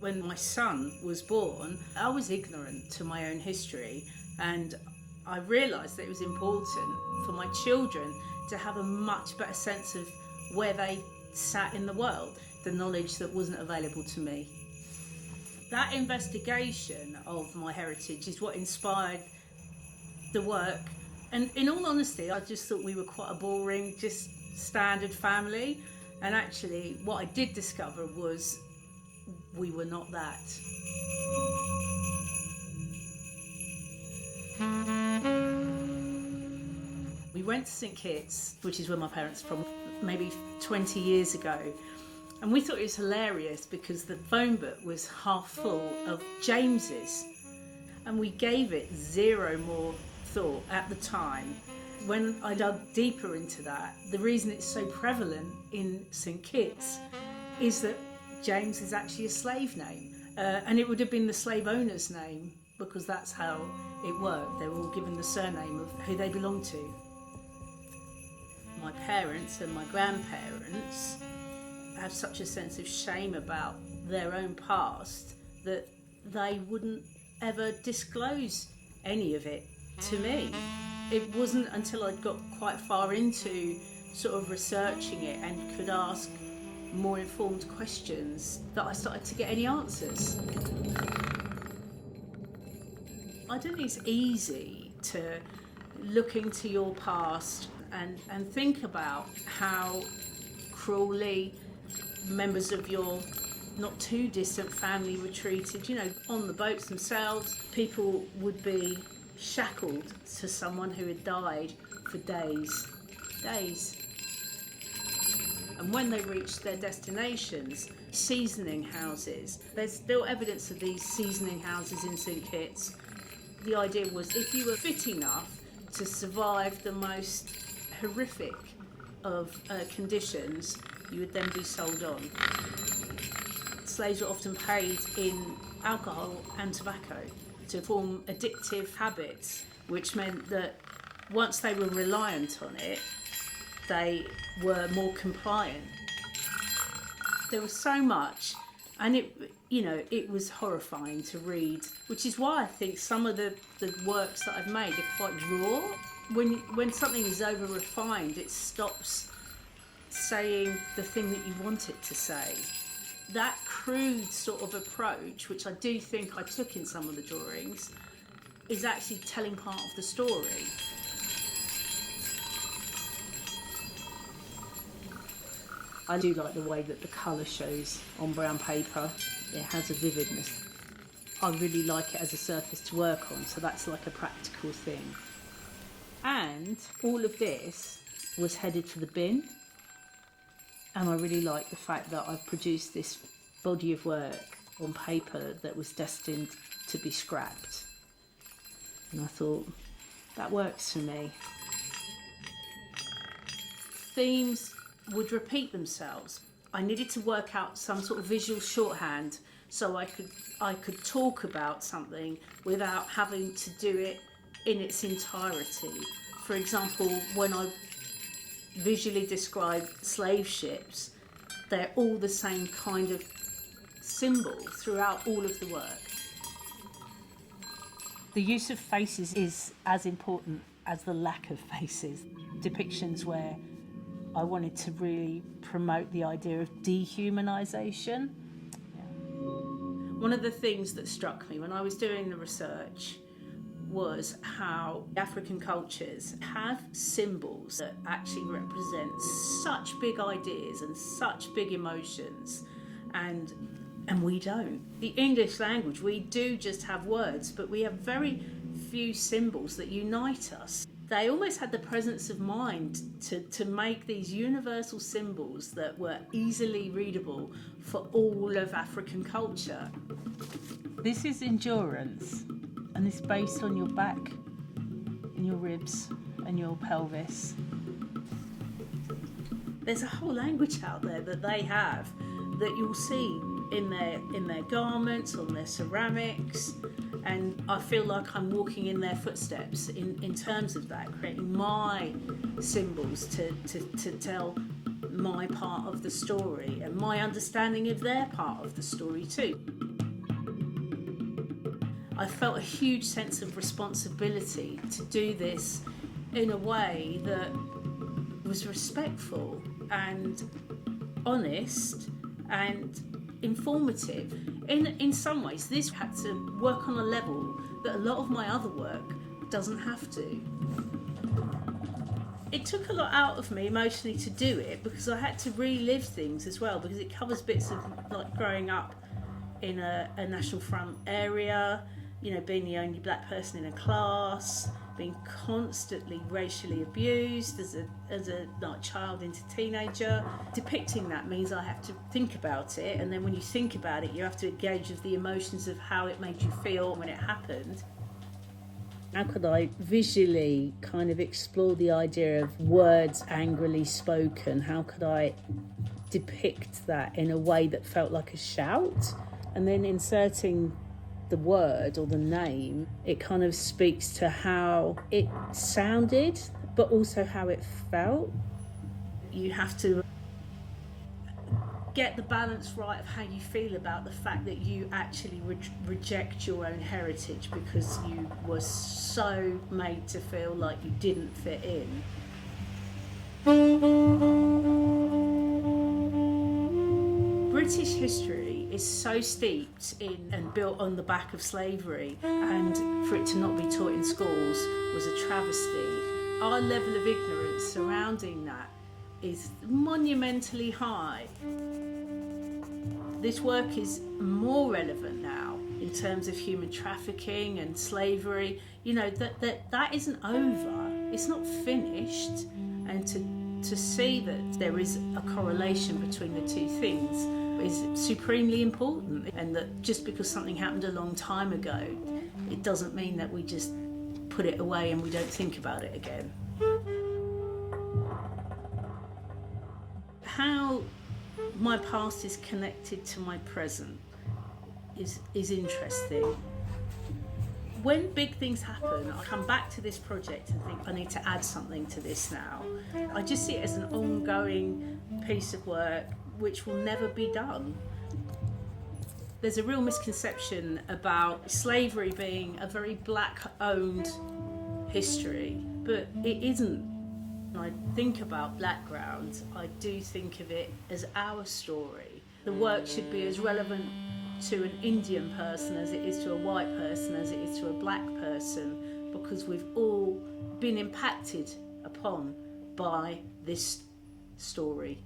When my son was born, I was ignorant to my own history, and I realised that it was important for my children to have a much better sense of where they sat in the world, the knowledge that wasn't available to me. That investigation of my heritage is what inspired the work. And in all honesty, I just thought we were quite a boring, just standard family. And actually, what I did discover was we were not that. We went to St Kitts, which is where my parents are from, maybe 20 years ago. And we thought it was hilarious because the phone book was half full of Jameses. And we gave it zero more thought at the time. When I dug deeper into that, the reason it's so prevalent in St Kitts is that James is actually a slave name. And it would have been the slave owner's name because that's how it worked. They were all given the surname of who they belonged to. My parents and my grandparents have such a sense of shame about their own past that they wouldn't ever disclose any of it to me. It wasn't until I'd got quite far into sort of researching it and could ask more informed questions that I started to get any answers. I don't think it's easy to look into your past and think about how cruelly members of your not too distant family were treated. You know, on the boats themselves, people would be shackled to someone who had died for days. And when they reached their destinations, seasoning houses, there's still evidence of these seasoning houses in St Kitts. The idea was if you were fit enough to survive the most horrific of conditions, you would then be sold on. Slaves were often paid in alcohol and tobacco to form addictive habits, which meant that once they were reliant on it, they were more compliant. There was so much, and it was horrifying to read, which is why I think some of the works that I've made are quite raw. When something is over refined, it stops saying the thing that you want it to say. That crude sort of approach, which I do think I took in some of the drawings, is actually telling part of the story. I do like the way that the colour shows on brown paper. It has a vividness. I really like it as a surface to work on, so that's like a practical thing. And all of this was headed for the bin. And I really like the fact that I've produced this body of work on paper that was destined to be scrapped. And I thought, that works for me. Themes would repeat themselves. I needed to work out some sort of visual shorthand so I could talk about something without having to do it in its entirety. For example, when I visually describe slave ships, they're all the same kind of symbol throughout all of the work. The use of faces is as important as the lack of faces. Depictions where I wanted to really promote the idea of dehumanisation. One of the things that struck me when I was doing the research was how African cultures have symbols that actually represent such big ideas and such big emotions, and we don't. The English language, we do just have words, but we have very few symbols that unite us. They almost had the presence of mind to make these universal symbols that were easily readable for all of African culture. This is endurance, and it's based on your back and your ribs and your pelvis. There's a whole language out there that they have that you'll see in their garments, on their ceramics, and I feel like I'm walking in their footsteps in terms of that, creating my symbols to tell my part of the story and my understanding of their part of the story too. I felt a huge sense of responsibility to do this in a way that was respectful and honest and informative. In some ways, this had to work on a level that a lot of my other work doesn't have to. It took a lot out of me emotionally to do it, because I had to relive things as well, because it covers bits of like growing up in a National Front area, you know, being the only black person in a class, being constantly racially abused as a like, child into teenager. Depicting that means I have to think about it, and then when you think about it, you have to engage with the emotions of how it made you feel when it happened. How could I visually kind of explore the idea of words angrily spoken? How could I depict that in a way that felt like a shout? And then inserting the word or the name, it kind of speaks to how it sounded, but also how it felt. You have to get the balance right of how you feel about the fact that you actually reject your own heritage because you were so made to feel like you didn't fit in. British history is so steeped in and built on the back of slavery, and for it to not be taught in schools was a travesty. Our level of ignorance surrounding that is monumentally high. This work is more relevant now in terms of human trafficking and slavery. You know, that isn't over, it's not finished, and to see that there is a correlation between the two things is supremely important, and that just because something happened a long time ago, it doesn't mean that we just put it away and we don't think about it again. How my past is connected to my present is interesting. When big things happen, I come back to this project and think I need to add something to this now. I just see it as an ongoing piece of work which will never be done. There's a real misconception about slavery being a very black-owned history, but it isn't. When I think about Blackground, I do think of it as our story. The work should be as relevant to an Indian person as it is to a white person, as it is to a black person, because we've all been impacted upon by this story.